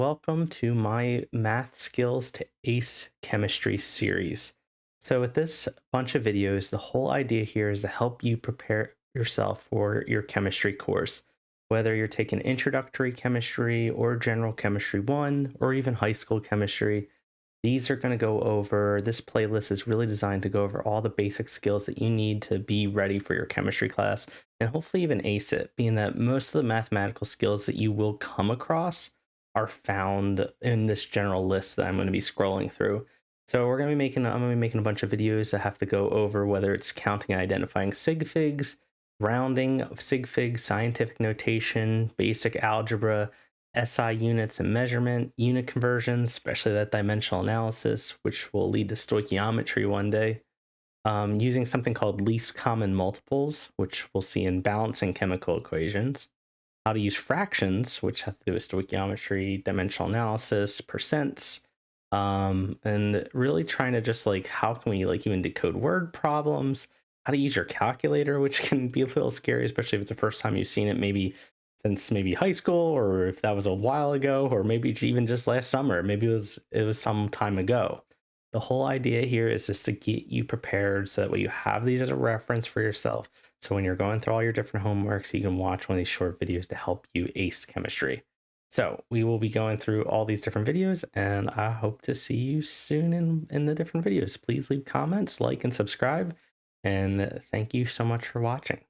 Welcome to my Math Skills to Ace Chemistry series. So, with this bunch of videos, the whole idea here is to help you prepare yourself for your chemistry course. Whether you're taking introductory chemistry or general chemistry 1 or even high school chemistry, these are going to go over. This playlist is really designed to go over all the basic skills that you need to be ready for your chemistry class and hopefully even ace it, being that most of the mathematical skills that you will come across are found in this general list that I'm going to be scrolling through. So I'm going to be making a bunch of videos that have to go over whether it's counting and identifying sig figs, rounding of sig figs, scientific notation, basic algebra, SI units and measurement, unit conversions, especially that dimensional analysis, which will lead to stoichiometry one day. Using something called least common multiples, which we'll see in balancing chemical equations. How to use fractions, which have to do with stoichiometry, dimensional analysis, percents, and really trying to just how can we even decode word problems, how to use your calculator, which can be a little scary, especially if it's the first time you've seen it, maybe since maybe high school, or if that was a while ago, or maybe even just last summer, maybe it was some time ago. The whole idea here is just to get you prepared so that way you have these as a reference for yourself. So when you're going through all your different homeworks, you can watch one of these short videos to help you ace chemistry. So we will be going through all these different videos, and I hope to see you soon in the different videos. Please leave comments, like, and subscribe. And thank you so much for watching.